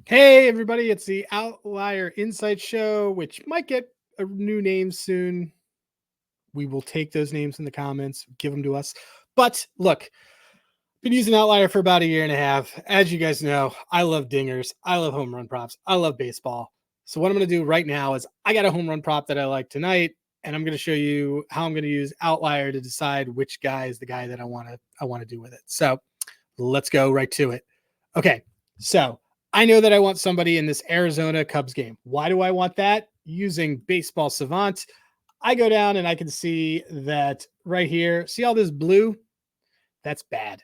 Hey, everybody, it's the Outlier Insight Show, which might get a new name soon. We will take those names in the comments, give them to us. But look, been using Outlier for about a year and a half. As you guys know, I love dingers. I love home run props. I love baseball. So what I'm going to do right now is I got a home run prop that I like tonight, and I'm going to show you how I'm going to use Outlier to decide which guy is the guy that I want to do with it. So let's go right to it. Okay, so I know that I want somebody in this Arizona Cubs game. Why do I want that? Using Baseball Savant, I go down and I can see that right here. See all this blue? That's bad.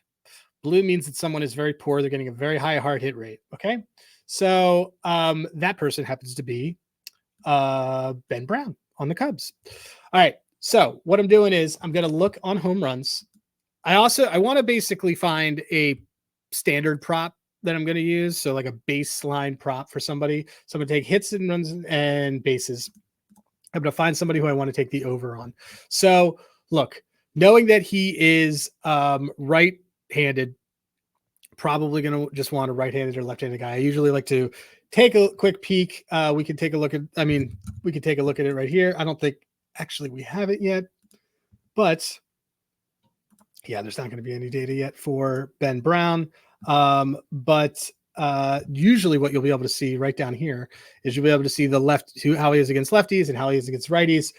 Blue means that someone is very poor. They're getting a very high hard hit rate. Okay. So that person happens to be Ben Brown on the Cubs. All right. So what I'm doing is I'm going to look on home runs. I want to basically find a standard prop that I'm going to use. So like a baseline prop for somebody. So I'm going to take hits and runs and bases. I'm going to find somebody who I want to take the over on. So look, knowing that he is right-handed, probably going to just want a right-handed or left-handed guy. I usually like to take a quick peek. We can take a look at it right here. I don't think actually we have it yet, but yeah, there's not going to be any data yet for Ben Brown. But usually what you'll be able to see right down here is you'll be able to see how he is against lefties and how he is against righties.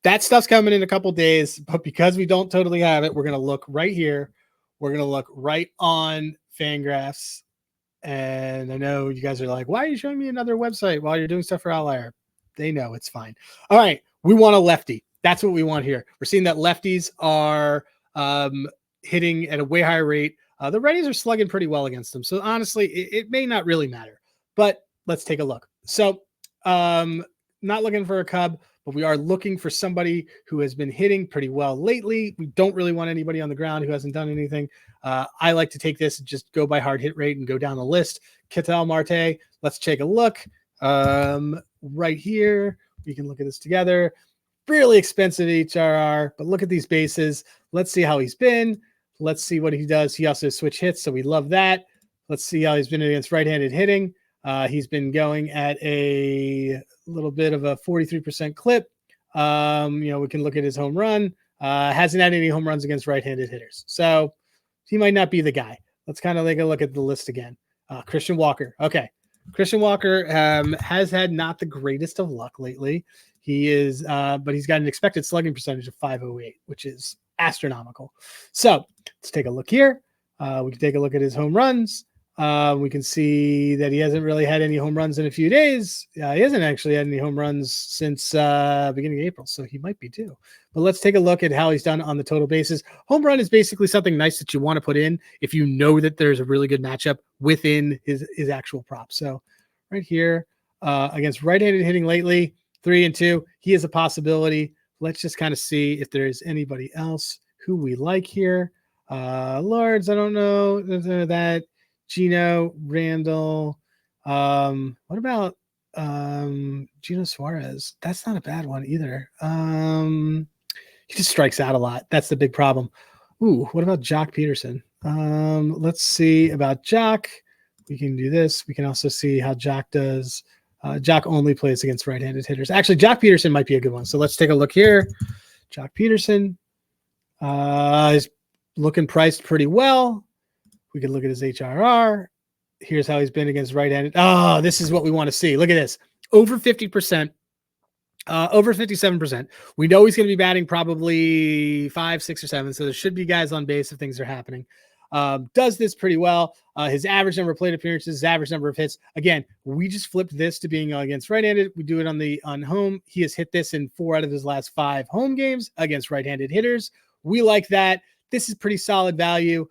That stuff's coming in a couple days, but because we don't totally have it, we're going to look right here. We're going to look right on Fangraphs. And I know you guys are like, why are you showing me another website while you're doing stuff for Outlier? They know it's fine. All right. We want a lefty. That's what we want here. We're seeing that lefties are hitting at a way higher rate. The righties are slugging pretty well against them. So honestly, it may not really matter, but let's take a look. So not looking for a Cub, but we are looking for somebody who has been hitting pretty well lately. We don't really want anybody on the ground who hasn't done anything. I like to take this and just go by hard hit rate and go down the list. Ketel Marte, let's take a look. Right here, we can look at this together. Really expensive HRR, but look at these bases. Let's see how he's been. Let's see what he does. He also switch hits, so we love that. Let's see how he's been against right-handed hitting. He's been going at a little bit of a 43% clip. We can look at his home run. Hasn't had any home runs against right-handed hitters, so he might not be the guy. Let's kind of take a look at the list again. Christian Walker. Okay. Christian Walker has had not the greatest of luck lately. He is, but he's got an expected slugging percentage of 508, which is astronomical. So let's take a look here. We can take a look at his home runs. We can see that he hasn't really had any home runs in a few days. He hasn't actually had any home runs since beginning of April, so he might be due. But let's take a look at how he's done on the total bases. Home run is basically something nice that you want to put in if you know that there's a really good matchup within his actual prop. So right here, against right-handed hitting lately, 3-2, he is a possibility. Let's just kind of see if there's anybody else who we like here. Lords, I don't know that. Gino, Randall. What about Gino Suarez? That's not a bad one either. He just strikes out a lot. That's the big problem. Ooh, what about Joc Pederson? Let's see about Joc. We can do this. We can also see how Joc does. Joc only plays against right-handed hitters. Actually, Joc Pederson might be a good one. So let's take a look here. Joc Pederson is looking priced pretty well. We can look at his HRR. Here's how he's been against right-handed. Oh, this is what we want to see. Look at this. Over 50%, over 57%. We know he's going to be batting probably 5, 6, or 7. So there should be guys on base if things are happening. Does this pretty well. His average number of plate appearances, his average number of hits. Again, we just flipped this to being against right-handed. We do it on home. He has hit this in 4 out of his last 5 home games against right-handed hitters. We like that. This is pretty solid value.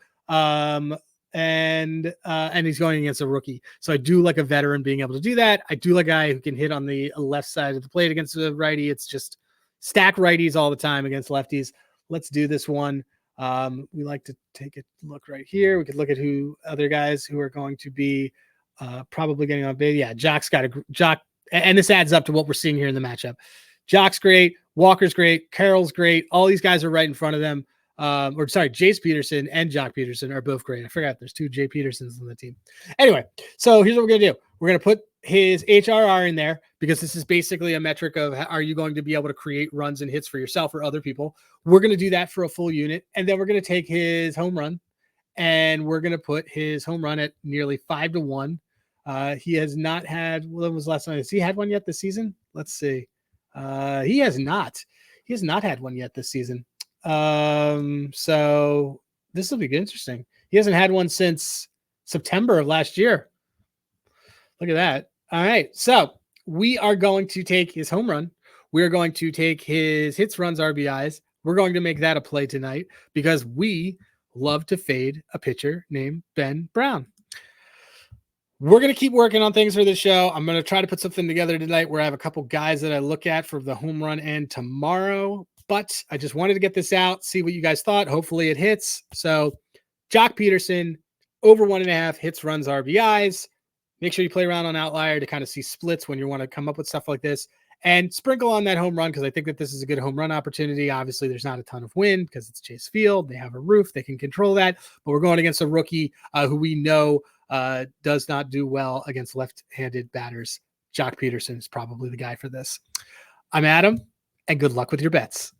And he's going against a rookie. So I do like a veteran being able to do that. I do like a guy who can hit on the left side of the plate against the righty. It's just stack righties all the time against lefties. Let's do this one. We like to take a look right here. We could look at who other guys who are going to be probably getting on base. Yeah, Joc's got Joc, and this adds up to what we're seeing here in the matchup. Joc's great. Walker's great. Carroll's great. All these guys are right in front of them. or sorry, Jace Pederson and Joc Pederson are both great. I forgot there's 2 Jay Pedersons on the team. Anyway, so here's what we're going to do. We're going to put his HRR in there because this is basically a metric of are you going to be able to create runs and hits for yourself or other people. We're going to do that for a full unit. And then we're going to take his home run and we're going to put his home run at nearly 5-1. He has not had, when was the last time? Has he had one yet this season? Let's see. He has not. He has not had one yet this season. So this will be interesting. He hasn't had one since September of last year. Look at that. All right. So we are going to take his home run. We're going to take his hits, runs, RBIs. We're going to make that a play tonight because we love to fade a pitcher named Ben Brown. We're going to keep working on things for this show. I'm going to try to put something together tonight where I have a couple guys that I look at for the home run and tomorrow. But I just wanted to get this out, see what you guys thought. Hopefully it hits. So Joc Pederson, over 1.5 hits, runs, RBIs. Make sure you play around on Outlier to kind of see splits when you want to come up with stuff like this. And sprinkle on that home run because I think that this is a good home run opportunity. Obviously, there's not a ton of wind because it's Chase Field. They have a roof. They can control that. But we're going against a rookie who we know does not do well against left-handed batters. Joc Pederson is probably the guy for this. I'm Adam, and good luck with your bets.